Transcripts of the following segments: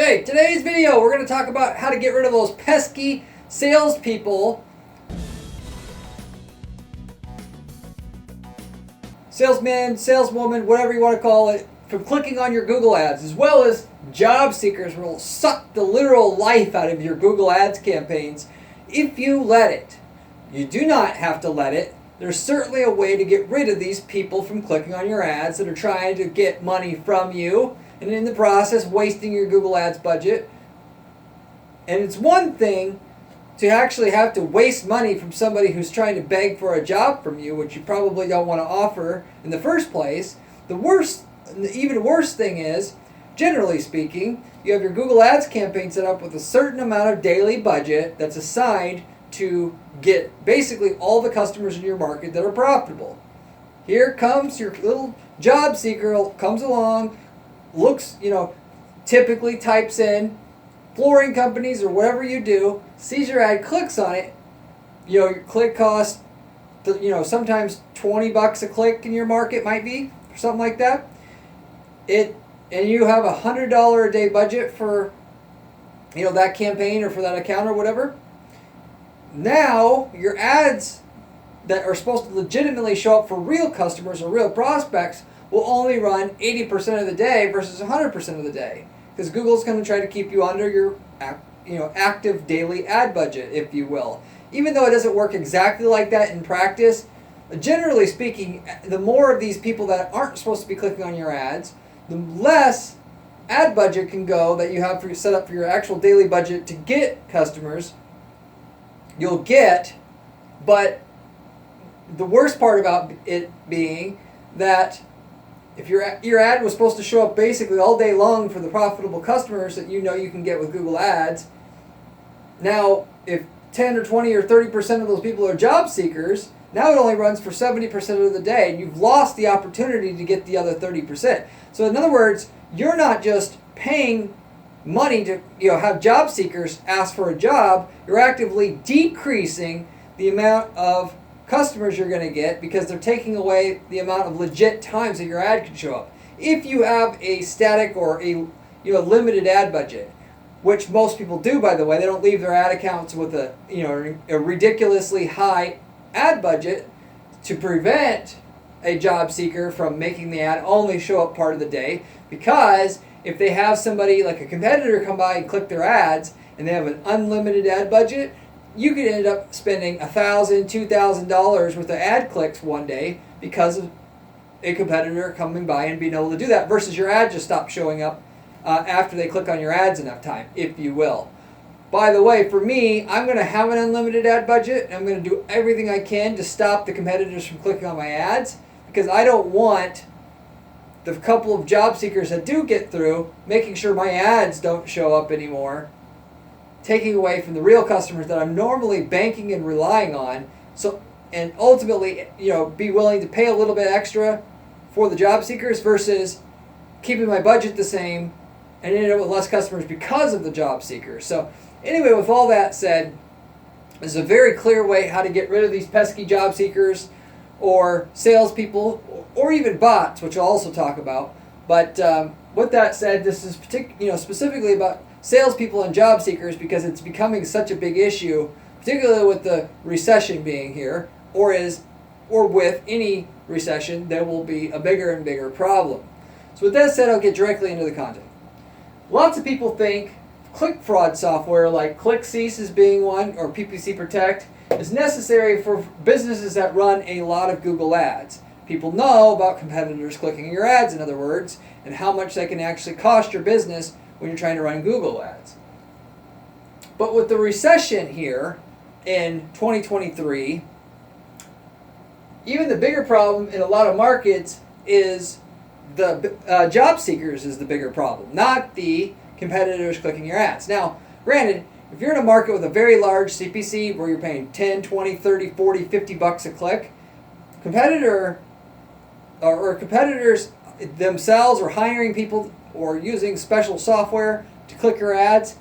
Okay, today's video we're going to talk about how to get rid of those pesky salespeople, salesmen, saleswoman, whatever you want to call it, from clicking on your Google ads, as well as job seekers who will suck the literal life out of your Google ads campaigns if you let it. You do not have to let it. There's certainly a way to get rid of these people from clicking on your ads that are trying to get money from you and in the process wasting your Google ads budget. And it's one thing to actually have to waste money from somebody who's trying to beg for a job from you, which you probably don't want to offer in the first place. The even worse thing is, generally speaking, you have your Google ads campaign set up with a certain amount of daily budget that's assigned to get basically all the customers in your market that are profitable. Here comes your little job seeker, comes along, looks, typically types in flooring companies or whatever you do, sees your ad, clicks on it. Your click costs, sometimes $20 a click in your market might be, or something like that. And you have $100 a day budget for, that campaign or for that account or whatever. Now your ads that are supposed to legitimately show up for real customers or real prospects will only run 80% of the day versus 100% of the day, because Google's going to try to keep you under your active daily ad budget, if you will. Even though it doesn't work exactly like that in practice, generally speaking, the more of these people that aren't supposed to be clicking on your ads, the less ad budget can go that you have set up for your actual daily budget to get customers you'll get. But the worst part about it being that if your ad was supposed to show up basically all day long for the profitable customers that you can get with Google Ads, now if 10 or 20 or 30% of those people are job seekers, now it only runs for 70% of the day, and you've lost the opportunity to get the other 30%. So in other words, you're not just paying money to have job seekers ask for a job, you're actively decreasing the amount of customers you're going to get because they're taking away the amount of legit times that your ad can show up. If you have a static or a limited ad budget, which most people do, by the way, they don't leave their ad accounts with a ridiculously high ad budget to prevent a job seeker from making the ad only show up part of the day, because if they have somebody like a competitor come by and click their ads and they have an unlimited ad budget, you could end up spending $1,000, $2,000 worth of ad clicks one day because of a competitor coming by and being able to do that, versus your ad just stopped showing up after they click on your ads enough time, if you will. By the way, for me, I'm going to have an unlimited ad budget, and I'm going to do everything I can to stop the competitors from clicking on my ads, because I don't want the couple of job seekers that do get through making sure my ads don't show up anymore, taking away from the real customers that I'm normally banking and relying on. So, and ultimately, be willing to pay a little bit extra for the job seekers versus keeping my budget the same and ending up with less customers because of the job seekers. So anyway, with all that said, there's a very clear way how to get rid of these pesky job seekers or salespeople or even bots, which I'll also talk about. But with that said, this is specifically about salespeople and job seekers because it's becoming such a big issue, particularly with the recession being here, or with any recession, there will be a bigger and bigger problem. So with that said, I'll get directly into the content. Lots of people think Clickfraud software like ClickCease is being one, or PPC Protect, is necessary for businesses that run a lot of Google ads. People know about competitors clicking your ads, in other words, and how much they can actually cost your business when you're trying to run Google ads. But with the recession here in 2023, even the bigger problem in a lot of markets is the job seekers is the bigger problem, not the competitors clicking your ads. Now, granted, if you're in a market with a very large CPC where you're paying 10, 20, 30, 40, 50 bucks a click, competitors themselves or hiring people or using special software to click your ads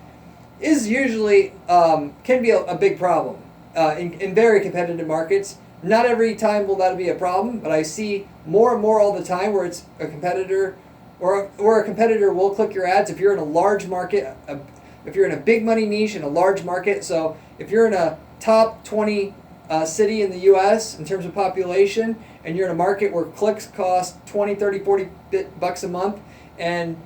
is usually can be a big problem in very competitive markets. Not every time will that be a problem, but I see more and more all the time where it's a competitor or a competitor will click your ads if you're in a large market, if you're in a big money niche in a large market. So if you're in a top 20 city in the U.S. in terms of population, and you're in a market where clicks cost 20, 30, 40 bucks a month, and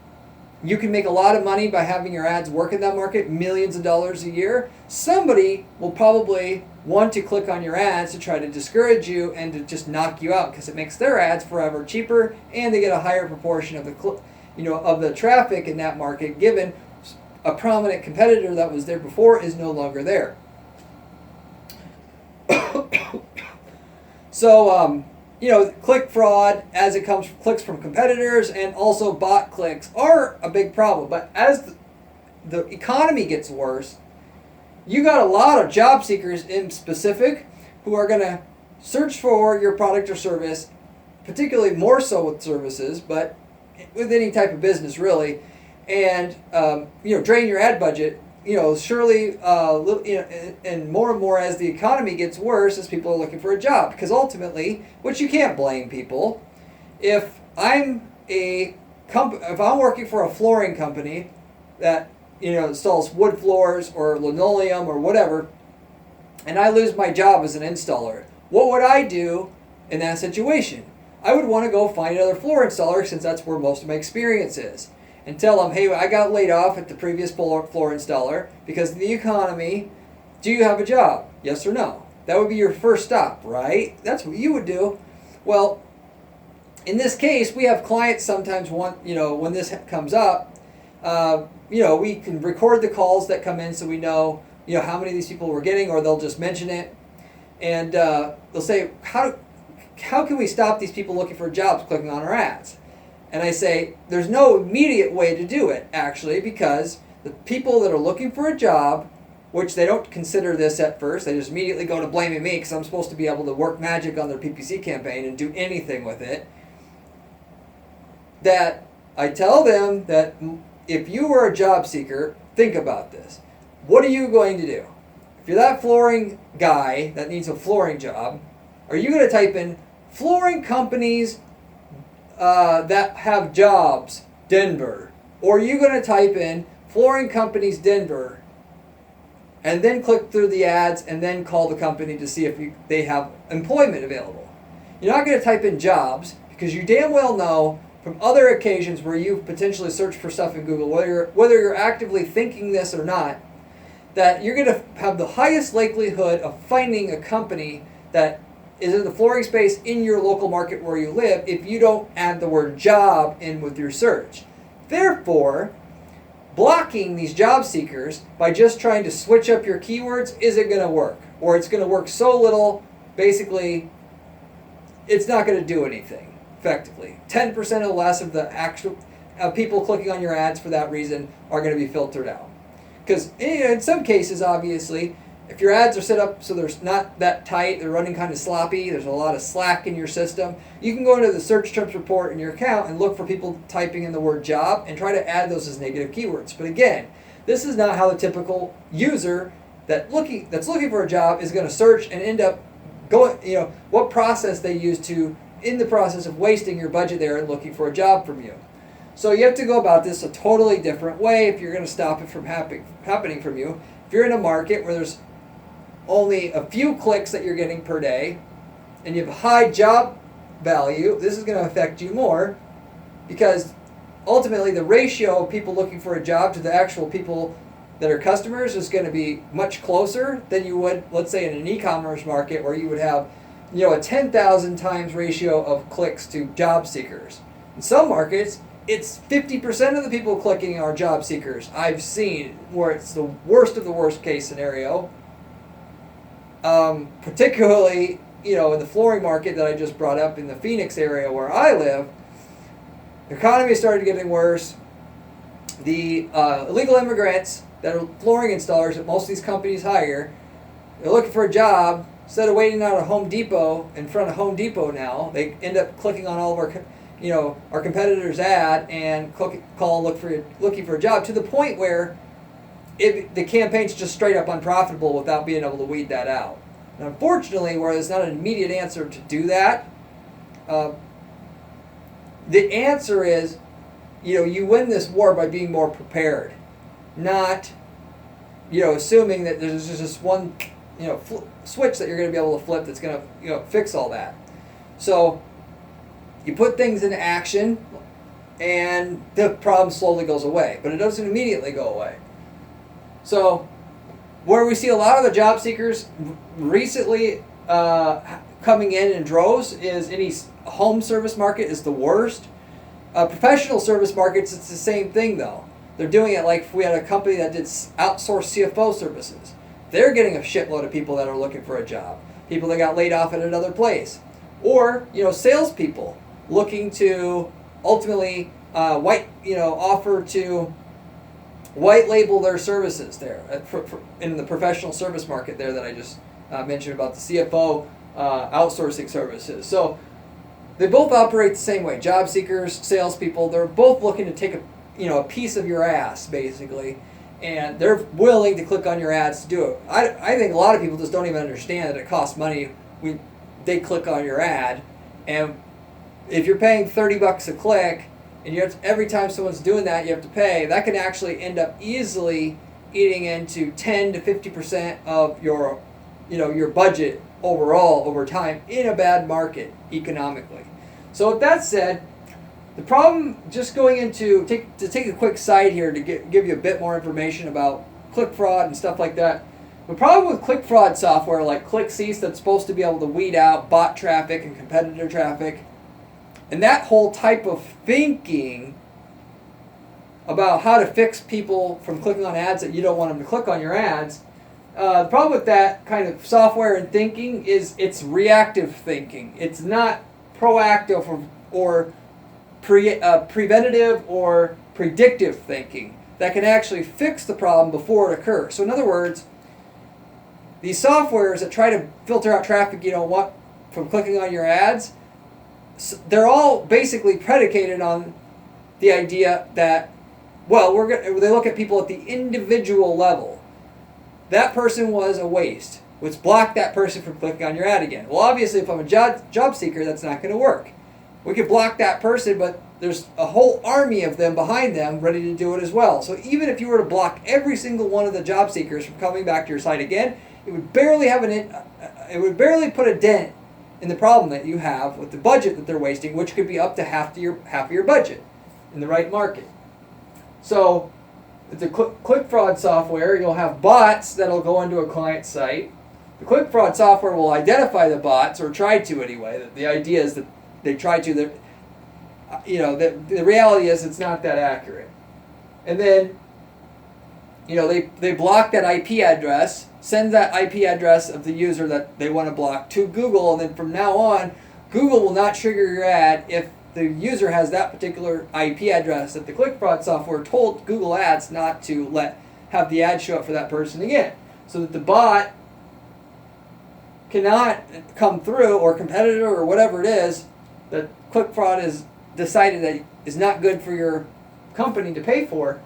you can make a lot of money by having your ads work in that market, millions of dollars a year, somebody will probably want to click on your ads to try to discourage you and to just knock you out, because it makes their ads forever cheaper, and they get a higher proportion of the traffic in that market, given a prominent competitor that was there before is no longer there. So, click fraud, as it comes from clicks from competitors, and also bot clicks are a big problem. But as the economy gets worse, you got a lot of job seekers in specific who are going to search for your product or service, particularly more so with services, but with any type of business really, and drain your ad budget. Surely, and more as the economy gets worse, as people are looking for a job. Because ultimately, which you can't blame people, if I'm working for a flooring company that installs wood floors or linoleum or whatever, and I lose my job as an installer, what would I do in that situation? I would want to go find another floor installer, since that's where most of my experience is, and tell them, hey, I got laid off at the previous floor installer because of the economy. Do you have a job? Yes or no? That would be your first stop, right? That's what you would do. Well, in this case, we have clients sometimes want, when this comes up, we can record the calls that come in so we know, how many of these people we're getting, or they'll just mention it. And they'll say, how can we stop these people looking for jobs clicking on our ads? And I say, there's no immediate way to do it, actually, because the people that are looking for a job, which they don't consider this at first, they just immediately go to blaming me because I'm supposed to be able to work magic on their PPC campaign and do anything with it, that I tell them that if you were a job seeker, think about this. What are you going to do? If you're that flooring guy that needs a flooring job, are you going to type in flooring companies that have jobs, Denver? Or are you going to type in flooring companies, Denver, and then click through the ads and then call the company to see if they have employment available? You're not going to type in jobs, because you damn well know from other occasions where you've potentially searched for stuff in Google, whether you're actively thinking this or not, that you're going to have the highest likelihood of finding a company that is in the flooring space in your local market where you live if you don't add the word job in with your search. Therefore, blocking these job seekers by just trying to switch up your keywords isn't going to work, or it's going to work so little, basically, it's not going to do anything effectively. 10% or less of the actual people clicking on your ads for that reason are going to be filtered out. Because in some cases, obviously, if your ads are set up so they're not that tight, they're running kind of sloppy, there's a lot of slack in your system, you can go into the search terms report in your account and look for people typing in the word job and try to add those as negative keywords. But again, this is not how the typical user that's looking for a job is going to search and end up going, what process they use in the process of wasting your budget there and looking for a job from you. So you have to go about this a totally different way if you're going to stop it from happening from you. If you're in a market where there's only a few clicks that you're getting per day, and you have a high job value, this is going to affect you more, because ultimately the ratio of people looking for a job to the actual people that are customers is going to be much closer than you would, let's say, in an e-commerce market where you would have a 10,000 times ratio of clicks to job seekers. In some markets, it's 50% of the people clicking are job seekers. I've seen where it's the worst of the worst case scenario. Particularly, in the flooring market that I just brought up in the Phoenix area where I live, the economy started getting worse. The illegal immigrants that are flooring installers that most of these companies hire, they're looking for a job. Instead of waiting out at Home Depot, in front of Home Depot now, they end up clicking on all of our competitor's ad and looking for a job, to the point where the campaign's just straight up unprofitable without being able to weed that out. And unfortunately, where there's not an immediate answer to do that, the answer is you win this war by being more prepared, not, assuming that there's just one, switch that you're going to be able to flip that's going to, fix all that. So you put things into action, and the problem slowly goes away, but it doesn't immediately go away. So where we see a lot of the job seekers recently coming in droves is any home service market is the worst. Professional service markets, it's the same thing though. They're doing it like if we had a company that did outsourced CFO services. They're getting a shitload of people that are looking for a job. People that got laid off at another place. Or, salespeople looking to ultimately offer to white label their services there in the professional service market there that I just mentioned about the CFO outsourcing services. So they both operate the same way. Job seekers, salespeople, they're both looking to take a piece of your ass, basically, and they're willing to click on your ads to do it. I think a lot of people just don't even understand that it costs money when they click on your ad, and if you're paying $30 a click, and every time someone's doing that, you have to pay, that can actually end up easily eating into 10 to 50% of your budget overall over time in a bad market economically. So with that said, the problem, just going into, to take a quick side here to give you a bit more information about click fraud and stuff like that. The problem with click fraud software like ClickCease that's supposed to be able to weed out bot traffic and competitor traffic, and that whole type of thinking about how to fix people from clicking on ads that you don't want them to click on your ads, the problem with that kind of software and thinking is it's reactive thinking. It's not proactive or preventative or predictive thinking that can actually fix the problem before it occurs. So in other words, these softwares that try to filter out traffic you don't want from clicking on your ads, they're all basically predicated on the idea that, they look at people at the individual level. That person was a waste. Let's block that person from clicking on your ad again. Well, obviously, if I'm a job seeker, that's not going to work. We could block that person, but there's a whole army of them behind them ready to do it as well. So even if you were to block every single one of the job seekers from coming back to your site again, it would barely put a dent in the problem that you have with the budget that they're wasting, which could be up to half of your budget in the right market. So with the click fraud software, you'll have bots that'll go into a client site. The click fraud software will identify the bots, or try to anyway. The idea is that they try to. The reality is it's not that accurate. And then, they block that IP address, send that IP address of the user that they want to block to Google, and then from now on, Google will not trigger your ad if the user has that particular IP address that the click fraud software told Google Ads not to have the ad show up for that person again. So that the bot cannot come through, or competitor or whatever it is that click fraud has decided that is not good for your company to pay for,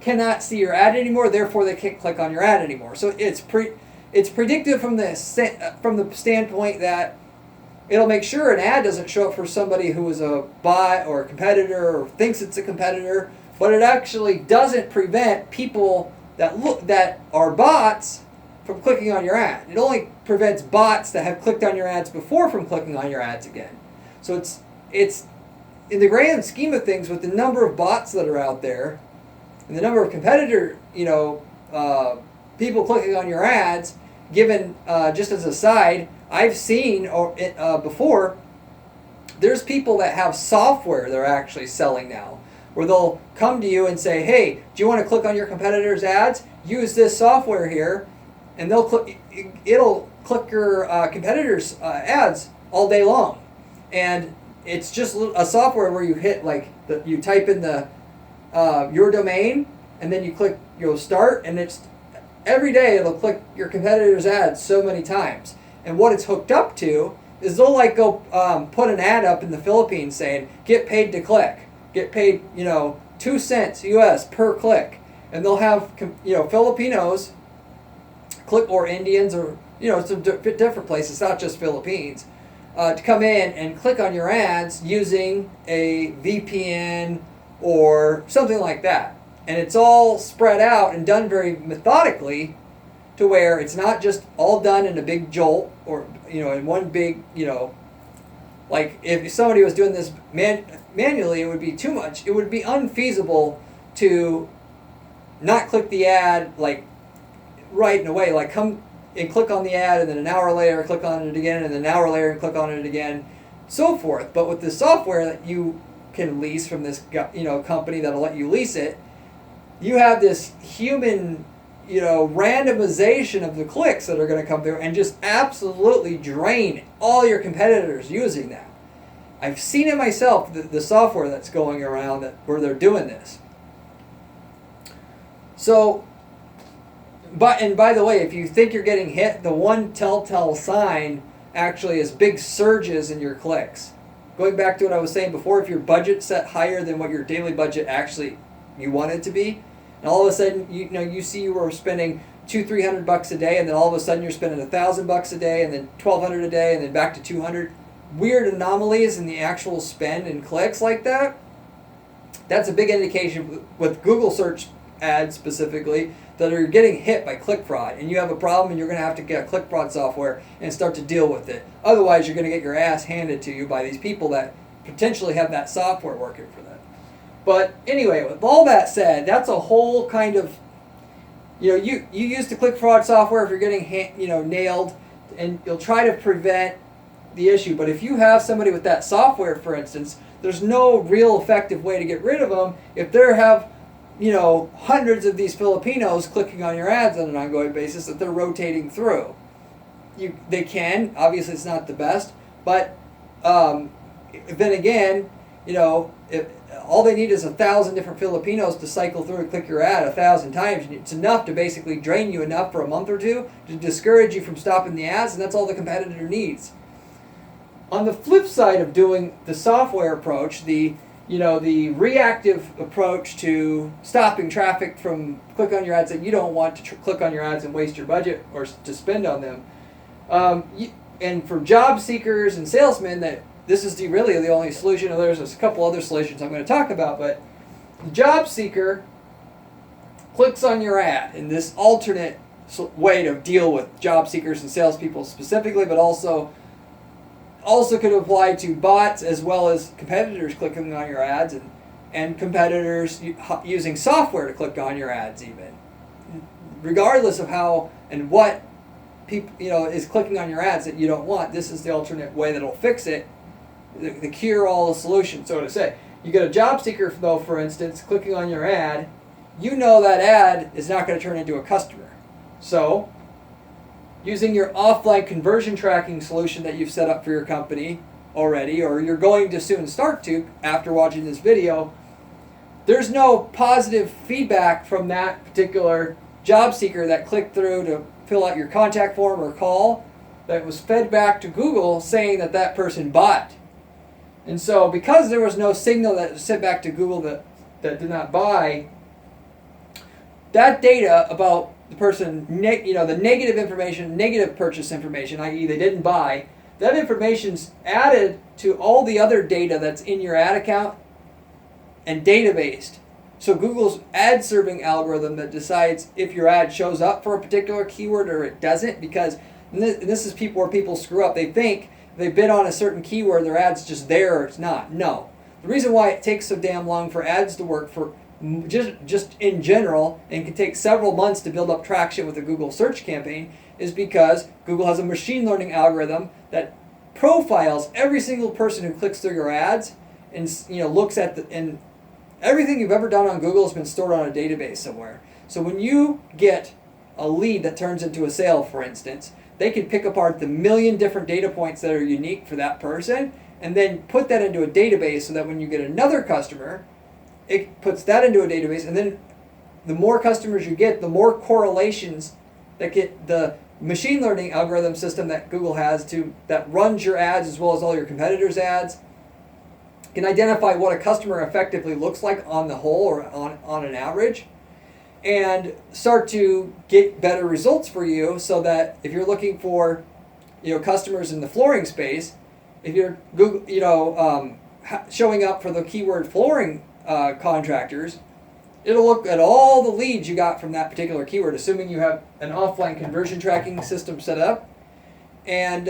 cannot see your ad anymore, therefore they can't click on your ad anymore. So it's predictive from the standpoint that it'll make sure an ad doesn't show up for somebody who is a bot or a competitor or thinks it's a competitor, but it actually doesn't prevent people that are bots from clicking on your ad. It only prevents bots that have clicked on your ads before from clicking on your ads again. So it's in the grand scheme of things, with the number of bots that are out there and the number of competitor, people clicking on your ads, given just as a side, I've seen before, there's people that have software they're actually selling now, where they'll come to you and say, hey, do you want to click on your competitor's ads? Use this software here, and it'll click your competitor's ads all day long. And it's just a software where you hit you type in your domain, and then you click start, and it's every day it'll click your competitor's ads so many times. And what it's hooked up to is they'll go put an ad up in the Philippines saying get paid to click, get paid 2 cents US per click, and they'll have Filipinos click, or Indians, or some different places, not just Philippines, to come in and click on your ads using a VPN or something like that. And it's all spread out and done very methodically to where it's not just all done in a big jolt or, in one big, like if somebody was doing this manually, it would be too much. It would be unfeasible to not click the ad like right in a way, like come and click on the ad and then an hour later click on it again and then an hour later and click on it again, so forth. But with the software that you can lease from this company that'll let you lease it, you have this human randomization of the clicks that are going to come through and just absolutely drain all your competitors using that. I've seen it myself, the software that's going around where they're doing this. So, and by the way, if you think you're getting hit, the one telltale sign actually is big surges in your clicks. Going back to what I was saying before, if your budget's set higher than what your daily budget actually you want it to be, and all of a sudden you see you were spending $200-300 a day, and then all of a sudden you're spending $1,000 a day, and then $1,200 a day, and then back to $200. Weird anomalies in the actual spend and clicks like that. That's a big indication with Google search ads specifically that are getting hit by click fraud, and you have a problem, and you're going to have to get Clickfraud software and start to deal with it. Otherwise, you're going to get your ass handed to you by these people that potentially have that software working for them. But anyway, with all that said, that's a whole kind of, you use the Clickfraud software if you're getting nailed, and you'll try to prevent the issue. But if you have somebody with that software, for instance, there's no real effective way to get rid of them if they have hundreds of these Filipinos clicking on your ads on an ongoing basis that they're rotating through. They can, obviously it's not the best, but then again, if all they need is 1,000 different Filipinos to cycle through and click your ad 1,000 times. It's enough to basically drain you enough for a month or two to discourage you from stopping the ads, and that's all the competitor needs. On the flip side of doing the software approach, the reactive approach to stopping traffic from click on your ads that you don't want to click on your ads and waste your budget or to spend on them. And for job seekers and salesmen, that this is really the only solution. There's a couple other solutions I'm going to talk about, but the job seeker clicks on your ad in this alternate way to deal with job seekers and salespeople specifically, but also could apply to bots as well as competitors clicking on your ads and competitors using software to click on your ads even. Regardless of how and what people is clicking on your ads that you don't want, this is the alternate way that'll fix it, the cure-all solution, so to say. You get a job seeker, though, for instance, clicking on your ad, that ad is not going to turn into a customer. So, using your offline conversion tracking solution that you've set up for your company already, or you're going to soon start to after watching this video, there's no positive feedback from that particular job seeker that clicked through to fill out your contact form or call that was fed back to Google saying that person bought. And so because there was no signal that was sent back to Google that did not buy, that data about the person, the negative information, negative purchase information, i.e. they didn't buy, that information's added to all the other data that's in your ad account and databased. So Google's ad serving algorithm that decides if your ad shows up for a particular keyword or it doesn't, because and this is where people screw up. They think they bid on a certain keyword, their ad's just there or it's not. No. The reason why it takes so damn long for ads to work for just in general and can take several months to build up traction with a Google search campaign is because Google has a machine learning algorithm that profiles every single person who clicks through your ads and looks at and everything you've ever done on Google has been stored on a database somewhere. So when you get a lead that turns into a sale, for instance, they can pick apart the million different data points that are unique for that person and then put that into a database so that when you get another customer, it puts that into a database, and then the more customers you get, the more correlations that get the machine learning algorithm system that Google has that runs your ads as well as all your competitors' ads, can identify what a customer effectively looks like on the whole or on an average, and start to get better results for you so that if you're looking for customers in the flooring space, if you're Google, showing up for the keyword flooring contractors. It'll look at all the leads you got from that particular keyword, assuming you have an offline conversion tracking system set up. And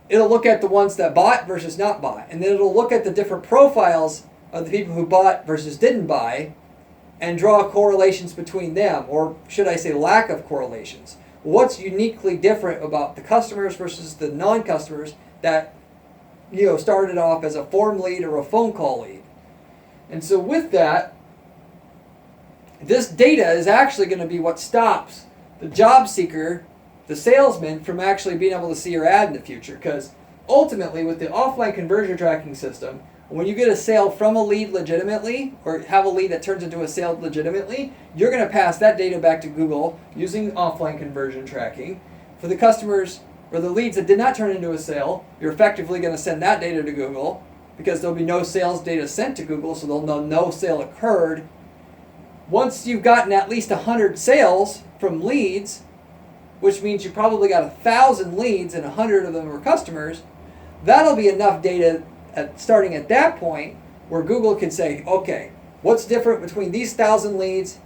it'll look at the ones that bought versus not bought. And then it'll look at the different profiles of the people who bought versus didn't buy and draw correlations between them, or should I say lack of correlations. What's uniquely different about the customers versus the non-customers that started off as a form lead or a phone call lead. And so with that, this data is actually going to be what stops the job seeker, the salesman, from actually being able to see your ad in the future. Because ultimately, with the offline conversion tracking system, when you get a sale from a lead legitimately, or have a lead that turns into a sale legitimately, you're going to pass that data back to Google using offline conversion tracking. For the customers or the leads that did not turn into a sale, you're effectively going to send that data to Google, because there'll be no sales data sent to Google, so they'll know no sale occurred. Once you've gotten at least 100 sales from leads, which means you probably got 1,000 leads and 100 of them were customers, that'll be enough data starting at that point where Google can say, okay, what's different between these 1,000 leads,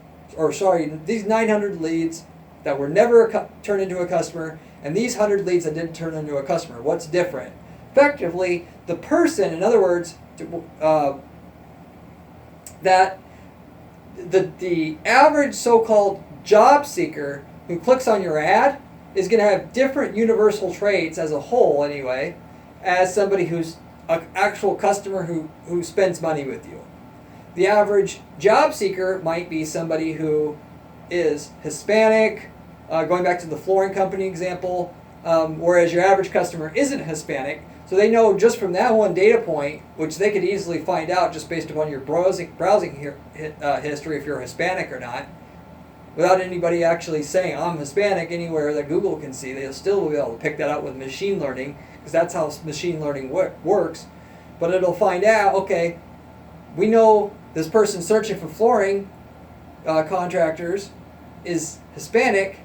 these 900 leads that were never turned into a customer and these 100 leads that didn't turn into a customer? What's different? Effectively, the person, in other words, that the average so-called job seeker who clicks on your ad is going to have different universal traits as a whole anyway, as somebody who's an actual customer who spends money with you. The average job seeker might be somebody who is Hispanic, going back to the flooring company example, whereas your average customer isn't Hispanic. So they know just from that one data point, which they could easily find out just based upon your browsing history if you're Hispanic or not, without anybody actually saying, I'm Hispanic anywhere that Google can see. They'll still be able to pick that out with machine learning, because that's how machine learning works. But it'll find out, okay, we know this person searching for flooring contractors is Hispanic,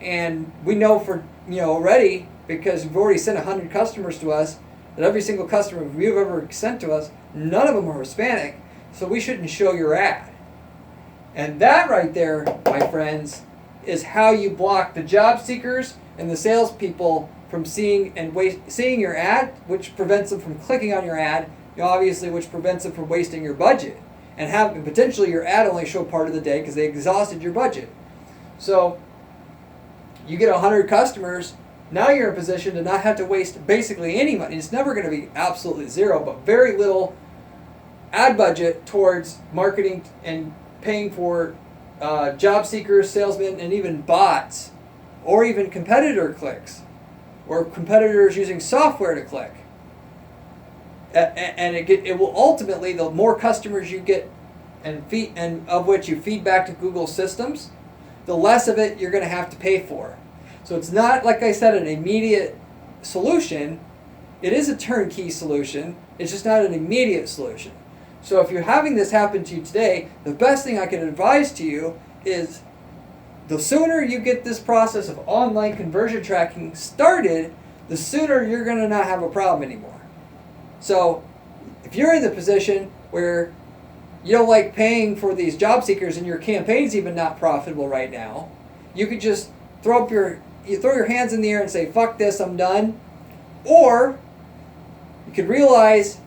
and we know for already, because we've already sent 100 customers to us, that every single customer we've ever sent to us, none of them are Hispanic, so we shouldn't show your ad. And that right there, my friends, is how you block the job seekers and the salespeople from seeing your ad, which prevents them from clicking on your ad, obviously, which prevents them from wasting your budget and having potentially your ad only show part of the day because they exhausted your budget. So you get 100 customers. Now you're in a position to not have to waste basically any money. It's never going to be absolutely zero, but very little ad budget towards marketing and paying for job seekers, salesmen, and even bots, or even competitor clicks, or competitors using software to click. And it will ultimately, the more customers you get and of which you feed back to Google systems, the less of it you're going to have to pay for. So it's not, like I said, an immediate solution. It is a turnkey solution. It's just not an immediate solution. So if you're having this happen to you today, the best thing I can advise to you is the sooner you get this process of online conversion tracking started, the sooner you're going to not have a problem anymore. So if you're in the position where you don't like paying for these job seekers and your campaign's even not profitable right now, you could just throw your hands in the air and say, fuck this, I'm done. Or you could realize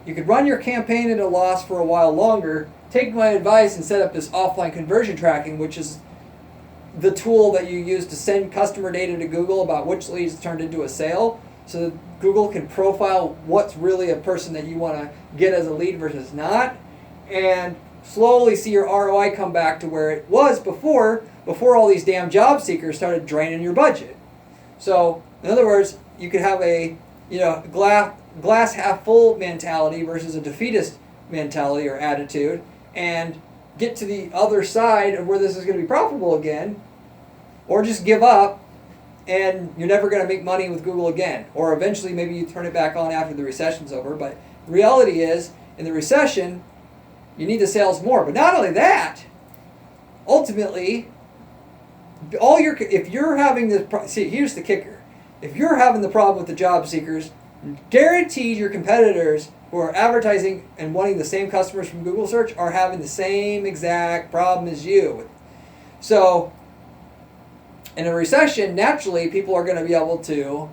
you could run your campaign at a loss for a while longer, take my advice and set up this offline conversion tracking, which is the tool that you use to send customer data to Google about which leads turned into a sale, so that Google can profile what's really a person that you want to get as a lead versus not, and slowly see your ROI come back to where it was before all these damn job seekers started draining your budget. So, in other words, you could have a glass half full mentality versus a defeatist mentality or attitude, and get to the other side of where this is going to be profitable again, or just give up and you're never going to make money with Google again. Or eventually maybe you turn it back on after the recession's over. But the reality is, in the recession, you need the sales more. But not only that, ultimately, if you're having this, see, here's the kicker. If you're having the problem with the job seekers, Guaranteed your competitors who are advertising and wanting the same customers from Google search are having the same exact problem as you. So in a recession, naturally, people are going to be able to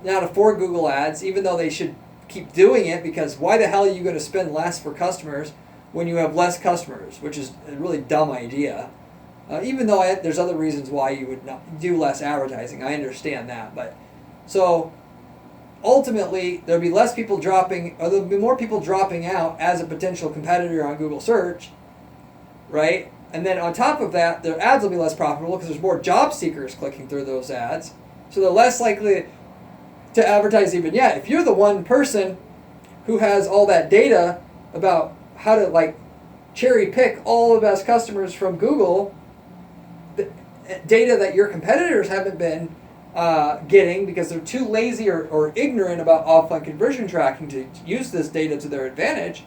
not afford Google Ads, even though they should keep doing it, because why the hell are you going to spend less for customers when you have less customers, which is a really dumb idea. Even though there's other reasons why you would not do less advertising. I understand that. But so ultimately, there'll be less people dropping, or there'll be more people dropping out as a potential competitor on Google search, right? And then on top of that, their ads will be less profitable because there's more job seekers clicking through those ads. So they're less likely to advertise even yet. If you're the one person who has all that data about how to like cherry pick all the best customers from Google, the data that your competitors haven't been getting because they're too lazy or ignorant about offline conversion tracking to use this data to their advantage,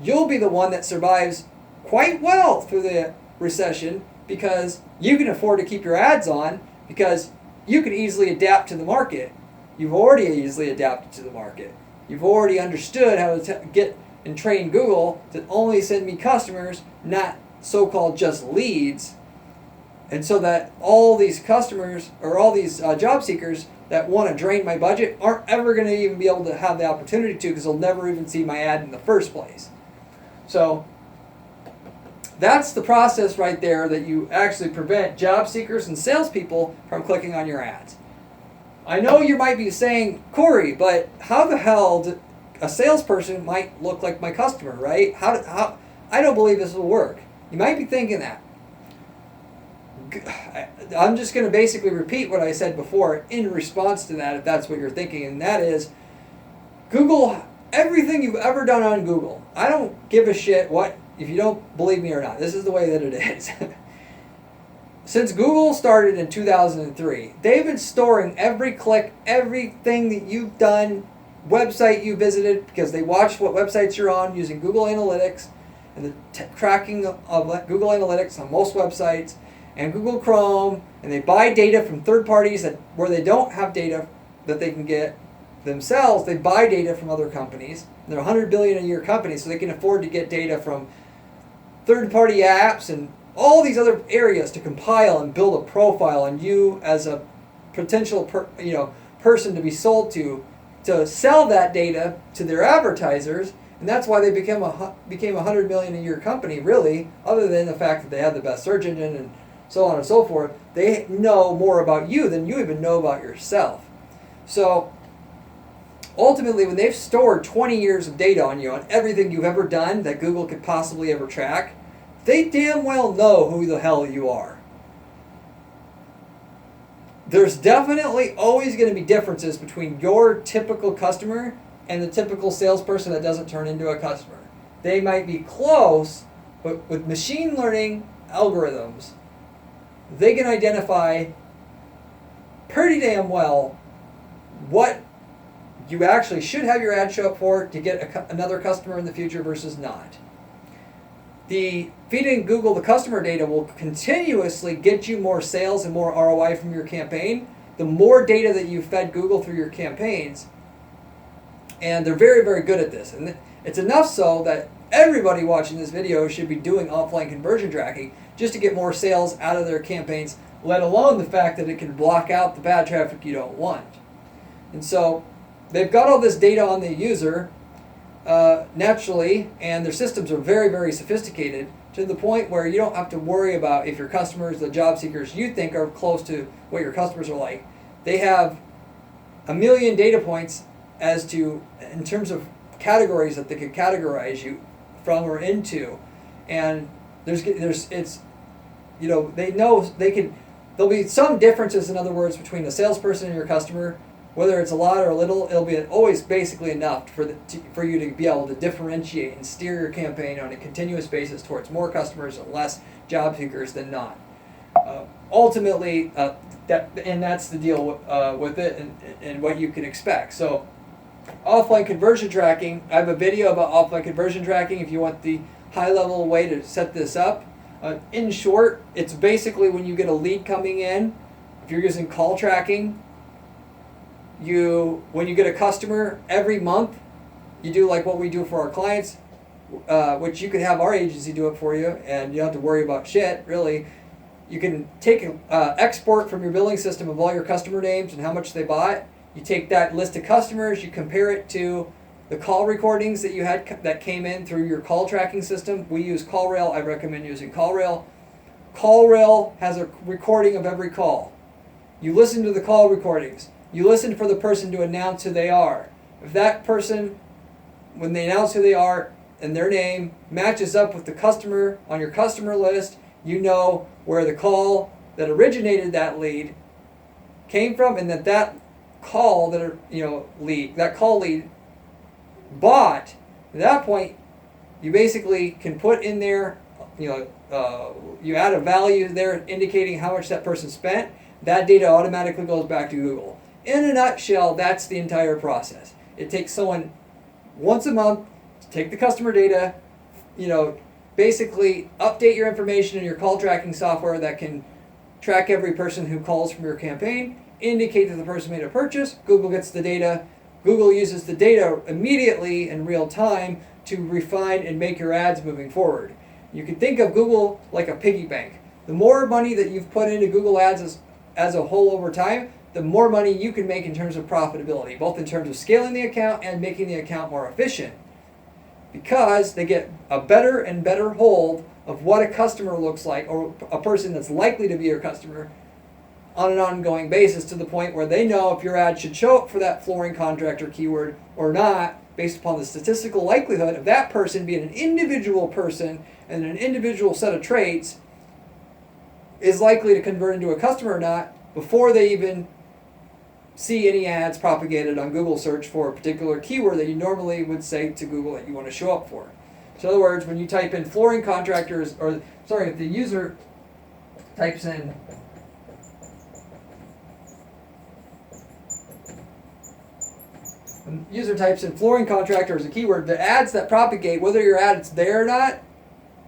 you'll be the one that survives quite well through the recession because you can afford to keep your ads on because you can easily adapt to the market. You've already easily adapted to the market. You've already understood how to get and train Google to only send me customers, not so-called just leads. And so that all these customers or all these job seekers that want to drain my budget aren't ever going to even be able to have the opportunity to because they'll never even see my ad in the first place. So that's the process right there that you actually prevent job seekers and salespeople from clicking on your ads. I know you might be saying, Corey, but how the hell a salesperson might look like my customer, right? How I don't believe this will work. You might be thinking that. I'm just going to basically repeat what I said before in response to that, if that's what you're thinking, and that is Google, everything you've ever done on Google. I don't give a shit what if you don't believe me or not. This is the way that it is. Since Google started in 2003, they've been storing every click, everything that you've done, website you visited, because they watch what websites you're on using Google Analytics and the tracking of Google Analytics on most websites and Google Chrome, and they buy data from third parties that where they don't have data that they can get themselves. They buy data from other companies. They're $100 billion a year companies, so they can afford to get data from third-party apps and all these other areas to compile and build a profile on you as a potential person to be sold to sell that data to their advertisers, and that's why they became a $100 million a year company. Really, other than the fact that they have the best search engine and so on and so forth, they know more about you than you even know about yourself. So ultimately, when they've stored 20 years of data on you on everything you've ever done that Google could possibly ever track, they damn well know who the hell you are. There's definitely always going to be differences between your typical customer and the typical salesperson that doesn't turn into a customer. They might be close, but with machine learning algorithms, they can identify pretty damn well what you actually should have your ad show up for to get another customer in the future versus not. Feeding Google the customer data will continuously get you more sales and more ROI from your campaign. The more data that you fed Google through your campaigns, and they're very, very good at this. And it's enough so that everybody watching this video should be doing offline conversion tracking just to get more sales out of their campaigns, let alone the fact that it can block out the bad traffic you don't want. And so they've got all this data on the user naturally, and their systems are very, very sophisticated to the point where you don't have to worry about if your customers, the job seekers you think are close to what your customers are like. They have a million data points as to, in terms of categories that they could categorize you from or into, and they know they can. There'll be some differences, in other words, between a salesperson and your customer. Whether it's a lot or a little, it'll be always basically enough for you to be able to differentiate and steer your campaign on a continuous basis towards more customers and less job seekers than not. Ultimately, that's the deal with it and what you can expect. So, offline conversion tracking. I have a video about offline conversion tracking if you want the high-level way to set this up. In short, it's basically when you get a lead coming in, if you're using call tracking, when you get a customer every month, you do like what we do for our clients, which you could have our agency do it for you, and you don't have to worry about shit, really. You can take an export from your billing system of all your customer names and how much they bought. You take that list of customers, you compare it to the call recordings that you had that came in through your call tracking system. We use CallRail. I recommend using CallRail. CallRail has a recording of every call. You listen to the call recordings. You listen for the person to announce who they are. If that person, when they announce who they are and their name matches up with the customer on your customer list, you know where the call that originated that lead came from, and that call lead bought. At that point, you basically can put in there, you add a value there indicating how much that person spent. That data automatically goes back to Google. In a nutshell, that's the entire process. It takes someone once a month to take the customer data, basically update your information in your call tracking software that can track every person who calls from your campaign, indicate that the person made a purchase. Google gets the data. Google uses the data immediately in real time to refine and make your ads moving forward. You can think of Google like a piggy bank. The more money that you've put into Google Ads as a whole over time, the more money you can make in terms of profitability, both in terms of scaling the account and making the account more efficient, because they get a better and better hold of what a customer looks like, or a person that's likely to be your customer, on an ongoing basis, to the point where they know if your ad should show up for that flooring contractor keyword or not, based upon the statistical likelihood of that person being an individual person and an individual set of traits is likely to convert into a customer or not, before they even see any ads propagated on Google search for a particular keyword that you normally would say to Google that you want to show up for. So in other words, when you type in flooring contractors, if the user types in flooring contractor as a keyword, the ads that propagate, whether your ad is there or not,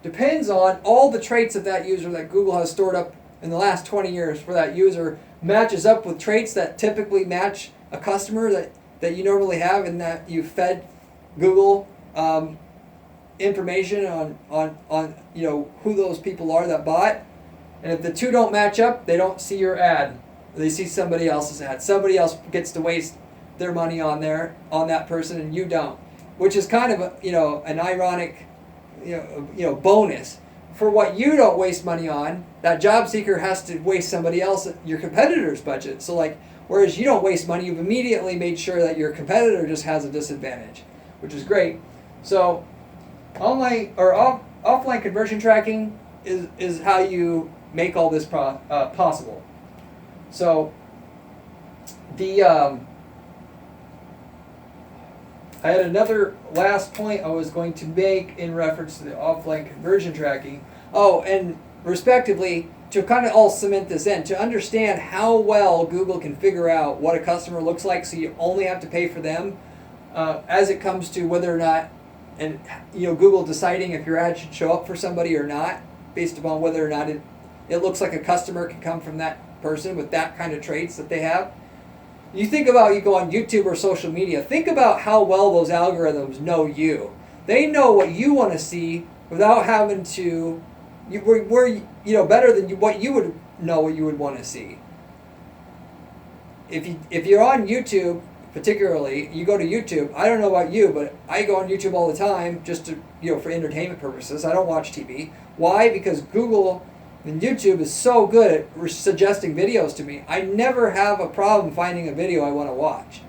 depends on all the traits of that user that Google has stored up in the last 20 years for that user, matches up with traits that typically match a customer that you normally have, and that you fed Google information on who those people are that bought. And if the two don't match up, they don't see your ad. They see somebody else's ad. Somebody else gets to waste their money on that person, and you don't, which is kind of an ironic bonus for what you don't waste money on. That job seeker has to waste somebody else, your competitor's budget. So whereas you don't waste money, you've immediately made sure that your competitor just has a disadvantage, which is great. So online or offline conversion tracking is how you make all this possible. So I had another last point I was going to make in reference to the offline conversion tracking. Oh, and respectively, to kind of all cement this in, to understand how well Google can figure out what a customer looks like, so you only have to pay for them, as it comes to whether or not, and Google deciding if your ad should show up for somebody or not, based upon whether or not it looks like a customer can come from that person with that kind of traits that they have. You think about, you go on YouTube or social media, think about how well those algorithms know you. They know what you want to see without having to, better than what you would know what you would want to see. If you're on YouTube, particularly, you go to YouTube, I don't know about you, but I go on YouTube all the time just to, for entertainment purposes. I don't watch TV. Why? Because Google and YouTube is so good at suggesting videos to me. I never have a problem finding a video I want to watch.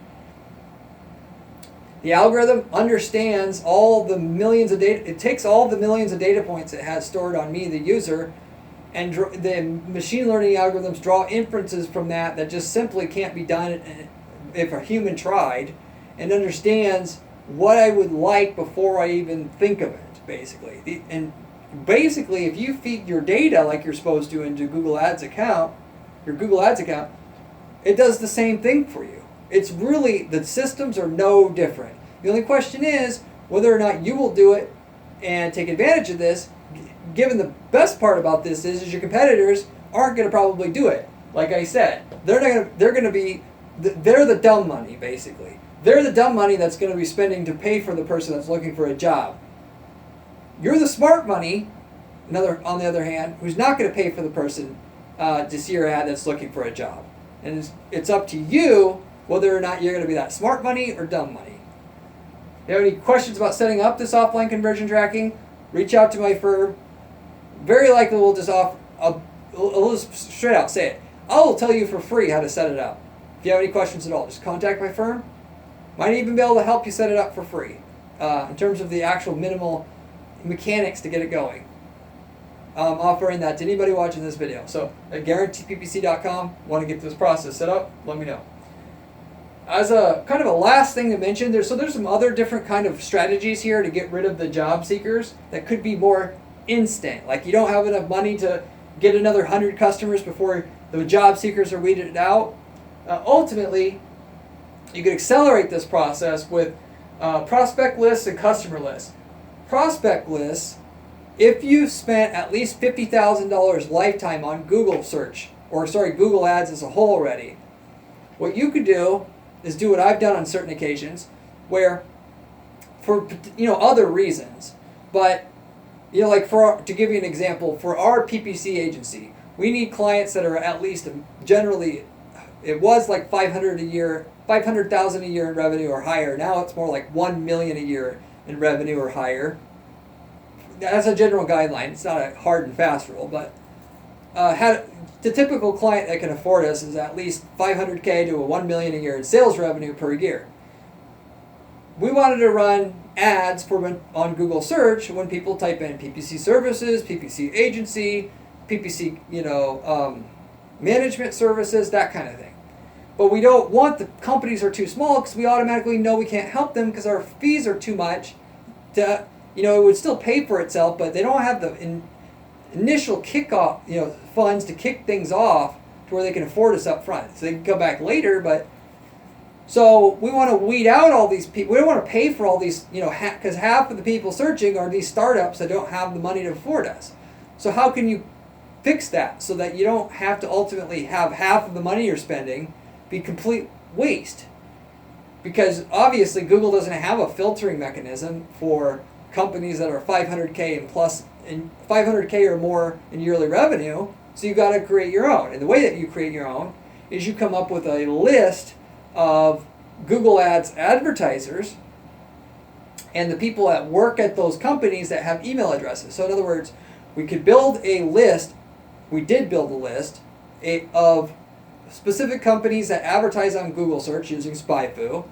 The algorithm understands all the millions of data. It takes all the millions of data points it has stored on me, the user, and the machine learning algorithms draw inferences from that just simply can't be done if a human tried, and understands what I would like before I even think of it, basically. Basically, if you feed your data like you're supposed to into Google Ads account, it does the same thing for you. It's really, the systems are no different. The only question is whether or not you will do it and take advantage of this, given the best part about this is your competitors aren't going to probably do it. Like I said, they're going to be they're the dumb money, basically. They're the dumb money that's going to be spending to pay for the person that's looking for a job. You're the smart money, on the other hand, who's not going to pay for the person to see your ad that's looking for a job. And it's up to you whether or not you're going to be that smart money or dumb money. If you have any questions about setting up this offline conversion tracking, reach out to my firm. Very likely we'll just I'll just straight out say it. I will tell you for free how to set it up. If you have any questions at all, just contact my firm. Might even be able to help you set it up for free in terms of the actual minimal mechanics to get it going. I'm offering that to anybody watching this video. So at guaranteeppc.com, want to get this process set up, let me know. As a kind of a last thing to mention, there's some other different kind of strategies here to get rid of the job seekers that could be more instant. Like you don't have enough money to get another 100 customers before the job seekers are weeded out. Ultimately, you could accelerate this process with prospect lists and customer lists. Prospect lists, if you spent at least $50,000 lifetime on Google search, Google Ads as a whole already, what you could do is do what I've done on certain occasions, where for other reasons, but to give you an example, for our PPC agency, we need clients that are at least generally, it was like 500,000 a year in revenue or higher. Now it's more like 1 million a year in revenue or higher. That's a general guideline. It's not a hard and fast rule, but the typical client that can afford us is at least 500K to 1 million a year in sales revenue per year. We wanted to run ads on Google search when people type in PPC services, PPC agency, PPC management services, that kind of thing. But we don't want the companies are too small because we automatically know we can't help them because our fees are too much. It would still pay for itself, but they don't have the initial kickoff, funds to kick things off to where they can afford us up front. So they can come back later, but so we want to weed out all these people. We don't want to pay for all these, because half of the people searching are these startups that don't have the money to afford us. So how can you fix that so that you don't have to ultimately have half of the money you're spending be complete waste? Because obviously Google doesn't have a filtering mechanism for companies that are 500K and plus, and 500K or more in yearly revenue. So you got to create your own. And the way that you create your own is you come up with a list of Google Ads advertisers and the people that work at those companies that have email addresses. So in other words, we could build a list. We did build a list of specific companies that advertise on Google search using SpyFu.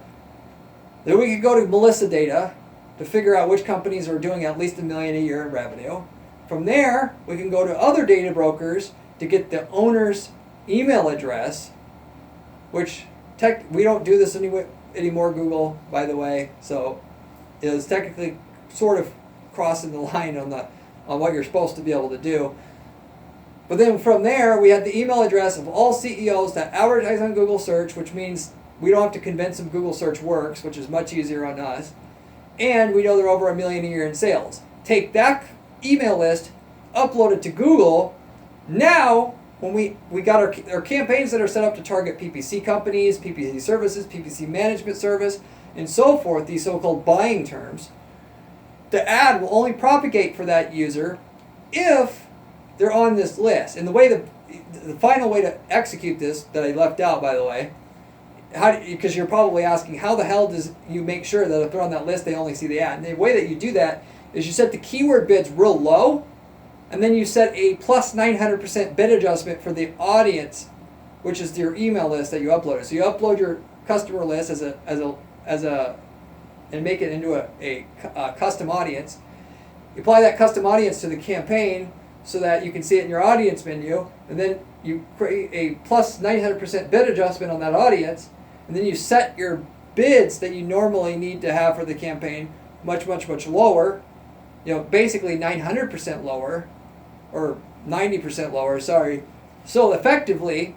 Then we could go to Melissa data to figure out which companies are doing at least $1 million a year in revenue. From there, we can go to other data brokers to get the owner's email address, which we don't do this anymore, Google, by the way. So it is technically sort of crossing the line on what you're supposed to be able to do. But then from there, we had the email address of all CEOs that advertise on Google search, which means we don't have to convince them Google search works, which is much easier on us. And we know they're over $1 million a year in sales. Take that email list, upload it to Google. Now, when we got our campaigns that are set up to target PPC companies, PPC services, PPC management service, and so forth, these so-called buying terms, the ad will only propagate for that user if they're on this list. And the final way to execute this, that I left out, by the way, because you're probably asking, how the hell does you make sure that if they're on that list, they only see the ad? And the way that you do that is you set the keyword bids real low, and then you set a plus 900% bid adjustment for the audience, which is your email list that you uploaded. So you upload your customer list and make it into a custom audience. You apply that custom audience to the campaign so that you can see it in your audience menu, and then you create a plus 900% bid adjustment on that audience, and then you set your bids that you normally need to have for the campaign much, much, much lower, basically 900% lower, or 90% lower, sorry. So effectively,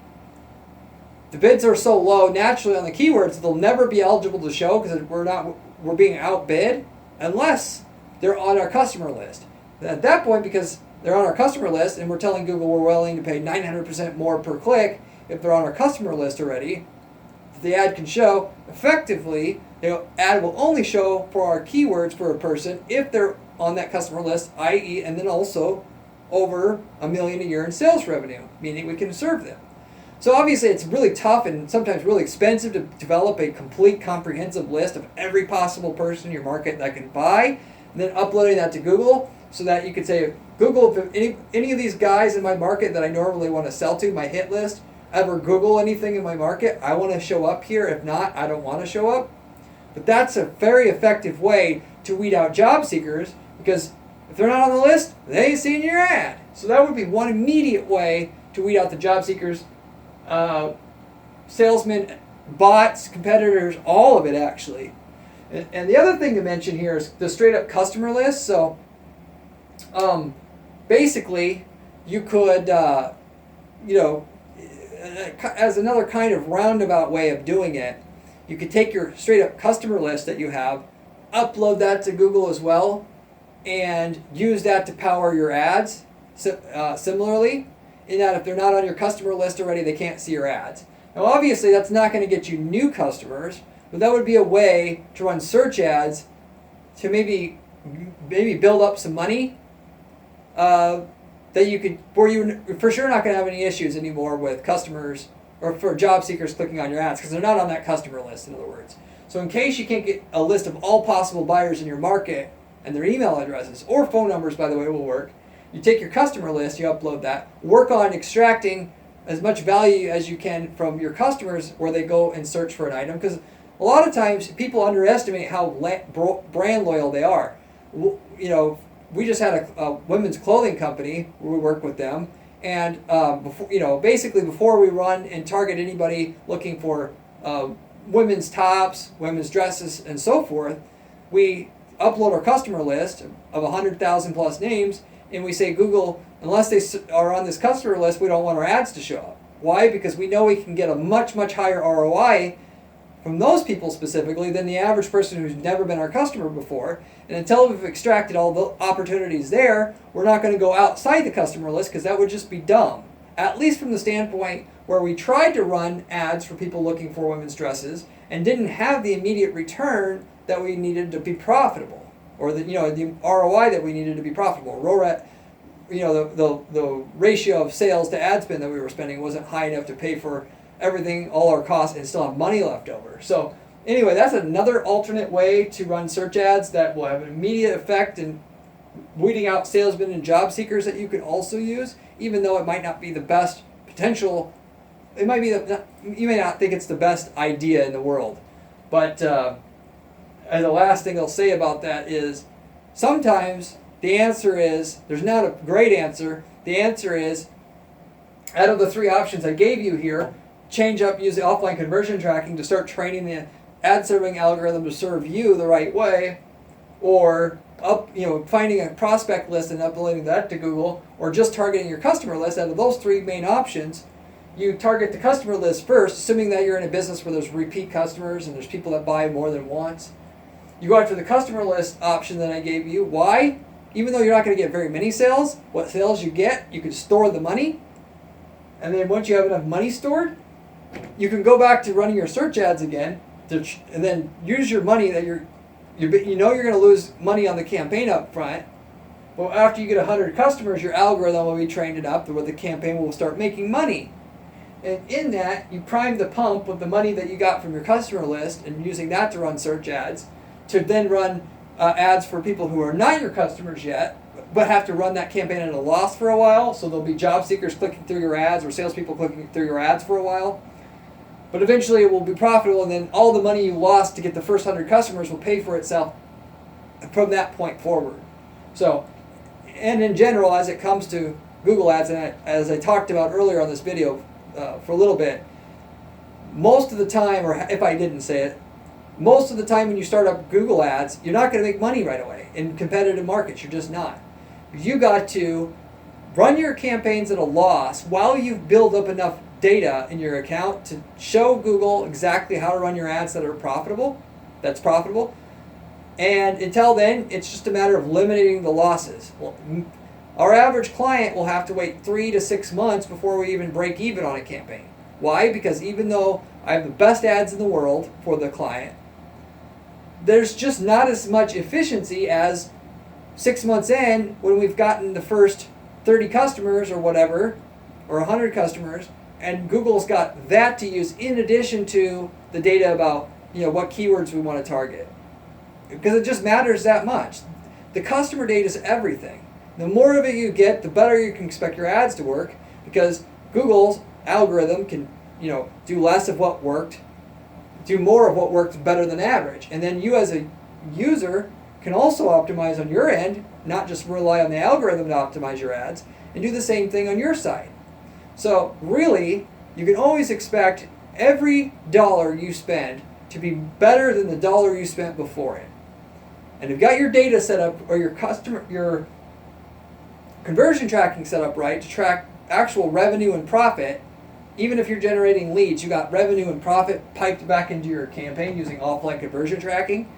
the bids are so low naturally on the keywords, they'll never be eligible to show because we're being outbid unless they're on our customer list. At that point, because they're on our customer list and we're telling Google we're willing to pay 900% more per click if they're on our customer list already, the ad can show effectively. The ad will only show for our keywords for a person if they're on that customer list, i.e., and then also over $1 million a year in sales revenue, meaning we can serve them. So obviously it's really tough and sometimes really expensive to develop a complete comprehensive list of every possible person in your market that can buy, and then uploading that to Google so that you could say, Google, if any of these guys in my market that I normally want to sell to, my hit list, ever Google anything in my market, I want to show up here. If not, I don't want to show up. But that's a very effective way to weed out job seekers, because if they're not on the list, they ain't seeing your ad. So that would be one immediate way to weed out the job seekers, salesmen, bots, competitors, all of it actually. And the other thing to mention here is the straight up customer list. So basically you could, as another kind of roundabout way of doing it, you could take your straight up customer list that you have, upload that to Google as well, and use that to power your ads. Similarly, in that if they're not on your customer list already, they can't see your ads. Now obviously that's not going to get you new customers, but that would be a way to run search ads to maybe build up some money that you could, where you're for sure not going to have any issues anymore with customers or for job seekers clicking on your ads because they're not on that customer list, in other words. So in case you can't get a list of all possible buyers in your market and their email addresses, or phone numbers, by the way, will work, you take your customer list, you upload that, work on extracting as much value as you can from your customers where they go and search for an item, because a lot of times people underestimate how brand loyal they are. You know, we just had a women's clothing company where we work with them, and basically before we run and target anybody looking for women's tops, women's dresses, and so forth, we upload our customer list of 100,000 plus names, and we say, Google, unless they are on this customer list, we don't want our ads to show up. Why? Because we know we can get a much, much higher ROI from those people specifically than the average person who's never been our customer before. And until we've extracted all the opportunities there, we're not going to go outside the customer list because that would just be dumb. At least from the standpoint where we tried to run ads for people looking for women's dresses and didn't have the immediate return that we needed to be profitable, or the ROI that we needed to be profitable. The ratio of sales to ad spend that we were spending wasn't high enough to pay for everything, all our costs, and still have money left over. So anyway, that's another alternate way to run search ads that will have an immediate effect in weeding out salesmen and job seekers that you can also use, even though it might not be the best potential. It might be you may not think it's the best idea in the world, but and the last thing I'll say about that is sometimes the answer is, there's not a great answer. The answer is, out of the three options I gave you here, change up using offline conversion tracking to start training the ad serving algorithm to serve you the right way, or finding a prospect list and uploading that to Google, or just targeting your customer list. Out of those three main options, you target the customer list first, assuming that you're in a business where there's repeat customers and there's people that buy more than once. You go after the customer list option that I gave you. Why? Even though you're not going to get very many sales, what sales you get, you can store the money. And then once you have enough money stored, you can go back to running your search ads again, and then use your money that you're going to lose money on the campaign up front. But after you get 100 customers, your algorithm will be trained enough where the campaign will start making money. And in that, you prime the pump with the money that you got from your customer list and using that to run search ads, to then run ads for people who are not your customers yet, but have to run that campaign at a loss for a while. So there'll be job seekers clicking through your ads or salespeople clicking through your ads for a while. But eventually it will be profitable, and then all the money you lost to get the first 100 customers will pay for itself from that point forward. So, and in general, as it comes to Google ads, and as I talked about earlier on this video for a little bit, most of the time, or if I didn't say it, most of the time when you start up Google ads, you're not going to make money right away. In competitive markets, you're just not. You got to run your campaigns at a loss while you build up enough data in your account to show Google exactly how to run your ads that are profitable. And until then, it's just a matter of eliminating the losses. Well, our average client will have to wait 3 to 6 months before we even break even on a campaign. Why? Because even though I have the best ads in the world for the client, there's just not as much efficiency as 6 months in when we've gotten the first 30 customers or whatever, or 100 customers, and Google's got that to use in addition to the data about what keywords we want to target. Because it just matters that much. The customer data is everything. The more of it you get, the better you can expect your ads to work, because Google's algorithm can do less of what worked, do more of what worked better than average. And then you as a user can also optimize on your end, not just rely on the algorithm to optimize your ads, and do the same thing on your side. So really, you can always expect every dollar you spend to be better than the dollar you spent before it. And if you've got your data set up, or your conversion tracking set up right to track actual revenue and profit, even if you're generating leads, you got revenue and profit piped back into your campaign using offline conversion tracking.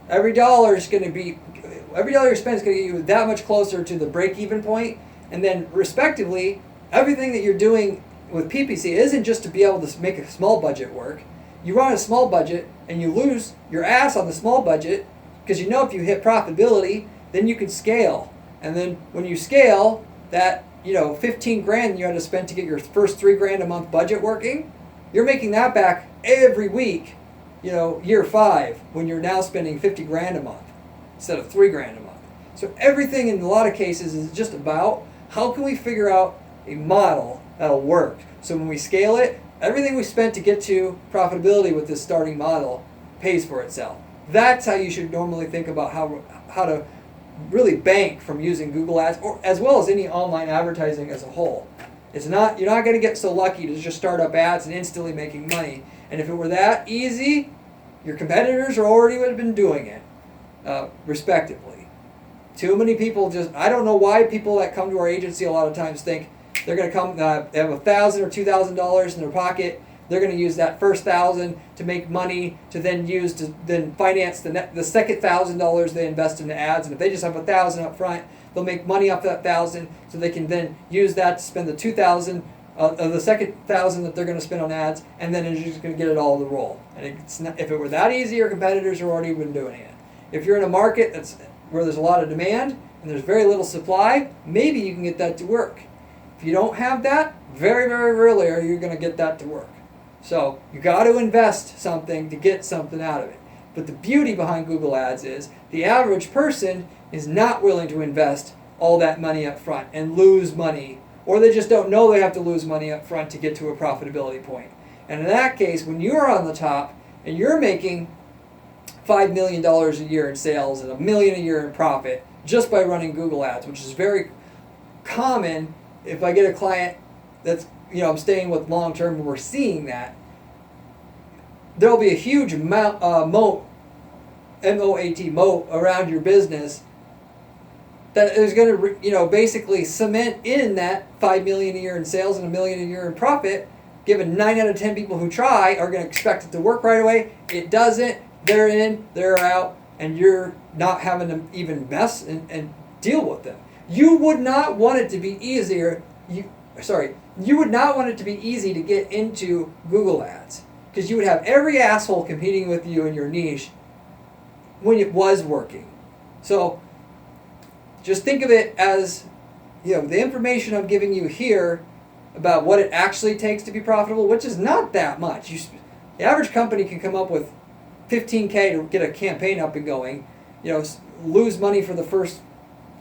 Every dollar you spend is going to get you that much closer to the break-even point, and then respectively, everything that you're doing with PPC isn't just to be able to make a small budget work. You run a small budget and you lose your ass on the small budget, because if you hit profitability, then you can scale. And then when you scale, that 15 grand you had to spend to get your first 3 grand a month budget working, you're making that back every week, year 5, when you're now spending 50 grand a month instead of 3 grand a month. So everything in a lot of cases is just about how can we figure out a model that'll work. So when we scale it, everything we spent to get to profitability with this starting model pays for itself. That's how you should normally think about how to really bank from using Google Ads, or as well as any online advertising as a whole. You're not going to get so lucky to just start up ads and instantly making money. And if it were that easy, your competitors already would have been doing it, respectively. Too many people I don't know why people that come to our agency a lot of times think they're going to come, they have $1,000 or $2,000 in their pocket. They're going to use that first $1,000 to make money to then use to then finance the second $1,000 they invest into ads. And if they just have $1,000 up front, they'll make money off that $1,000, so they can then use that to spend the $2,000 of the second $1,000 that they're going to spend on ads, and then they're just going to get it all to roll. And if it were that easy, your competitors are already been doing it. If you're in a market where there's a lot of demand and there's very little supply, maybe you can get that to work. If you don't have that, very, very rarely are you going to get that to work. So you got to invest something to get something out of it. But the beauty behind Google Ads is the average person is not willing to invest all that money up front and lose money, or they just don't know they have to lose money up front to get to a profitability point. And in that case, when you're on the top and you're making $5 million a year in sales and $1 million a year in profit just by running Google Ads, which is very common if I get a client that's I'm staying with long term and we're seeing that, there'll be a huge moat, M-O-A-T, moat around your business that is going to basically cement in that $5 million a year in sales and $1 million a year in profit. Given 9 out of 10 people who try are going to expect it to work right away. It doesn't. They're in, they're out, and you're not having to even mess and deal with them. You would not want it to be easier. You would not want it to be easy to get into Google Ads, because you would have every asshole competing with you in your niche when it was working. So just think of it as, the information I'm giving you here about what it actually takes to be profitable, which is not that much. The average company can come up with $15K to get a campaign up and going, lose money for the first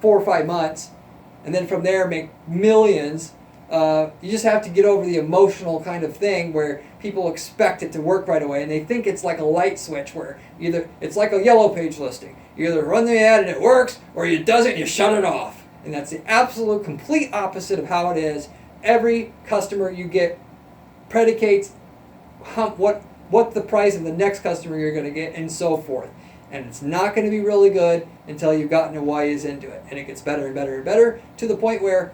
4 or 5 months, and then from there make millions. You just have to get over the emotional kind of thing where people expect it to work right away, and they think it's like a light switch where either it's like a yellow page listing. You either run the ad and it works, or it doesn't and you shut it off. And that's the absolute complete opposite of how it is. Every customer you get predicates what the price of the next customer you're going to get, and so forth. And it's not going to be really good until you've gotten a wise into it. And it gets better and better and better to the point where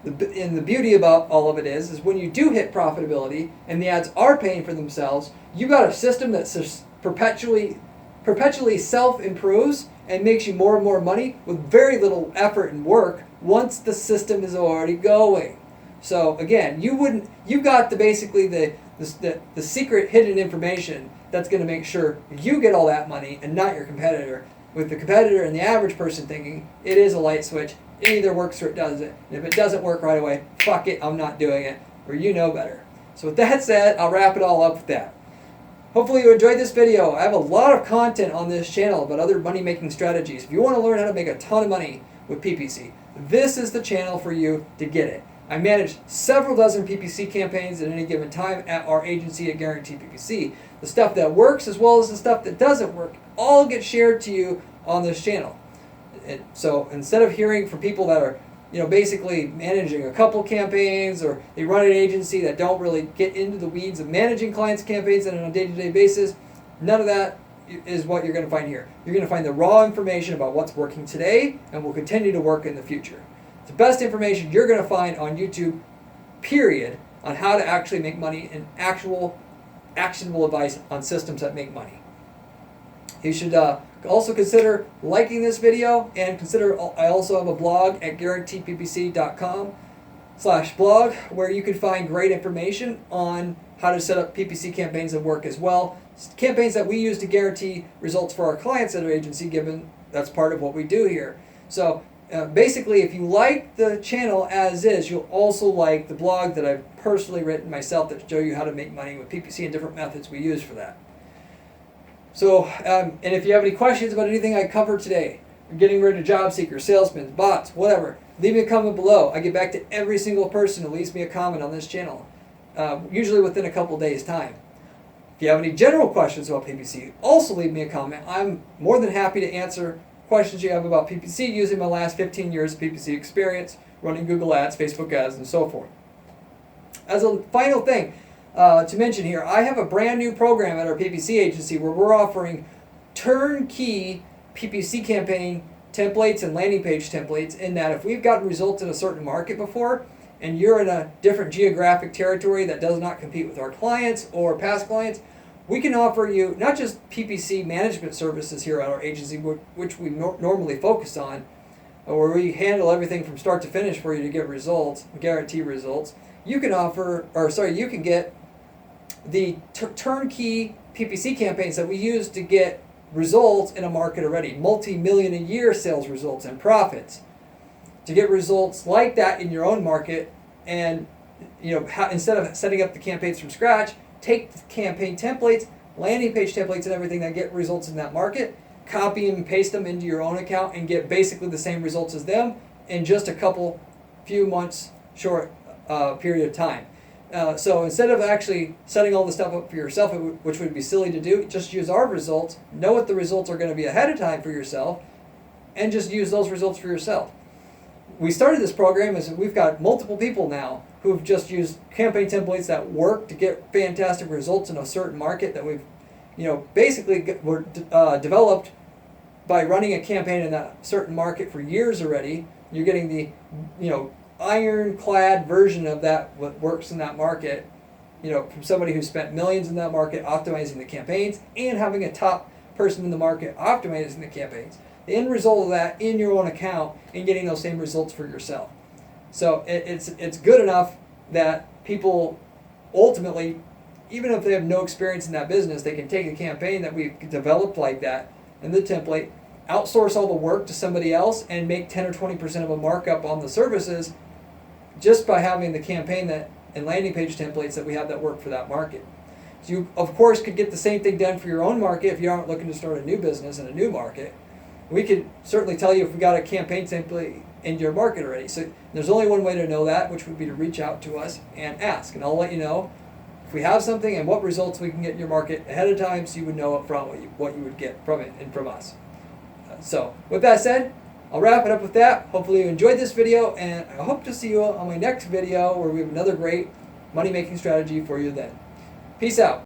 the beauty about all of it is when you do hit profitability and the ads are paying for themselves, you got a system that perpetually self-improves and makes you more and more money with very little effort and work once the system is already going. So again, you've got basically the secret hidden information that's going to make sure you get all that money and not your competitor. With the competitor and the average person thinking it is a light switch, it either works or it doesn't. And if it doesn't work right away, fuck it, I'm not doing it, or you know better. So with that said, I'll wrap it all up with that. Hopefully you enjoyed this video. I have a lot of content on this channel about other money-making strategies. If you want to learn how to make a ton of money with PPC, this is the channel for you to get it. I manage several dozen PPC campaigns at any given time at our agency at Guaranteed PPC. The stuff that works as well as the stuff that doesn't work all get shared to you on this channel. And so instead of hearing from people that are basically managing a couple campaigns, or they run an agency that don't really get into the weeds of managing clients' campaigns on a day-to-day basis, none of that is what you're going to find here. You're going to find the raw information about what's working today and will continue to work in the future. It's the best information you're going to find on YouTube, period, on how to actually make money and actual actionable advice on systems that make money. You should also consider liking this video, and consider I also have a blog at guaranteedppc.com/blog where you can find great information on how to set up PPC campaigns that work as well. Campaigns that we use to guarantee results for our clients at our agency, given that's part of what we do here. So basically, if you like the channel as is, you'll also like the blog that I've personally written myself that show you how to make money with PPC and different methods we use for that. So, and if you have any questions about anything I covered today, getting rid of job seekers, salesmen, bots, whatever, leave me a comment below. I get back to every single person who leaves me a comment on this channel, usually within a couple days' time. If you have any general questions about PPC, also leave me a comment. I'm more than happy to answer questions you have about PPC using my last 15 years of PPC experience, running Google ads, Facebook ads, and so forth. As a final thing, to mention here, I have a brand new program at our PPC agency where we're offering turnkey PPC campaign templates and landing page templates, in that if we've gotten results in a certain market before and you're in a different geographic territory that does not compete with our clients or past clients, we can offer you not just PPC management services here at our agency, which we normally focus on, where we handle everything from start to finish for you to get results, guarantee results. You can you can get the turnkey PPC campaigns that we use to get results in a market already, multi-million a year sales results and profits. To get results like that in your own market, and instead of setting up the campaigns from scratch, take the campaign templates, landing page templates, and everything that get results in that market, copy and paste them into your own account, and get basically the same results as them in just a few months short period of time. So instead of actually setting all the stuff up for yourself, which would be silly to do, just use our results, know what the results are going to be ahead of time for yourself, and just use those results for yourself. We started this program as we've got multiple people now who've just used campaign templates that work to get fantastic results in a certain market that we've, basically were developed by running a campaign in that certain market for years already. You're getting the, ironclad version of that, what works in that market, from somebody who spent millions in that market optimizing the campaigns and having a top person in the market optimizing the campaigns. The end result of that in your own account and getting those same results for yourself. So it's good enough that people ultimately, even if they have no experience in that business, they can take a campaign that we've developed like that in the template, outsource all the work to somebody else, and make 10 or 20% of a markup on the services just by having the campaign and landing page templates that we have that work for that market. So you, of course, could get the same thing done for your own market if you aren't looking to start a new business in a new market. We could certainly tell you if we got a campaign template in your market already. So there's only one way to know that, which would be to reach out to us and ask. And I'll let you know if we have something and what results we can get in your market ahead of time, so you would know up front what you would get from it and from us. So with that said, I'll wrap it up with that. Hopefully you enjoyed this video, and I hope to see you on my next video where we have another great money-making strategy for you then. Peace out.